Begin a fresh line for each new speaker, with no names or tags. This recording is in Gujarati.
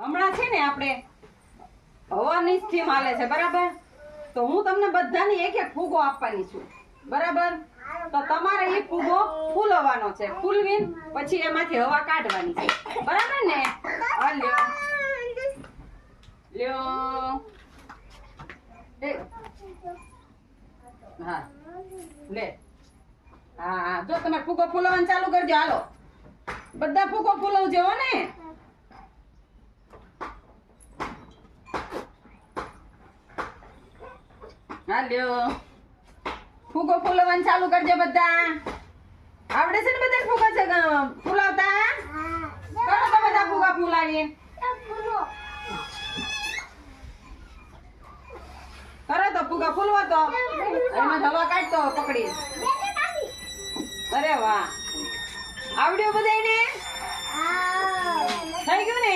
હમણાં છે ને આપણે હવાની સ્કીમ હાલે છે બરાબર, તો હું તમને બધાની એક એક ફૂગો આપવાની છું બરાબર. તો તમારે એ ફૂગો ફૂલવાનો છે, ફૂલવીને પછી એમાંથી હવા કાઢવાની છે બરાબર ને. હા લ્યો લ્યો હા લે હા જો તમે ફૂગો ફૂલવાનું ચાલુ કરજો. હાલો બધા ફૂગો ફૂલવજો હો ને. હાલ્યો ફૂગો ફૂલવાનું ચાલુ કરજો બધા. આવડે છે ને બધા ફૂગા છે ફૂલાવતા? કરો તો બધા ફૂગા ફૂલાવીએ. કરો તો ફૂગા ફૂલવો તો એમાં હવા કાઢતો પકડી. અરે વાહ આવડ્યું બધાને? થઈ ગયું ને?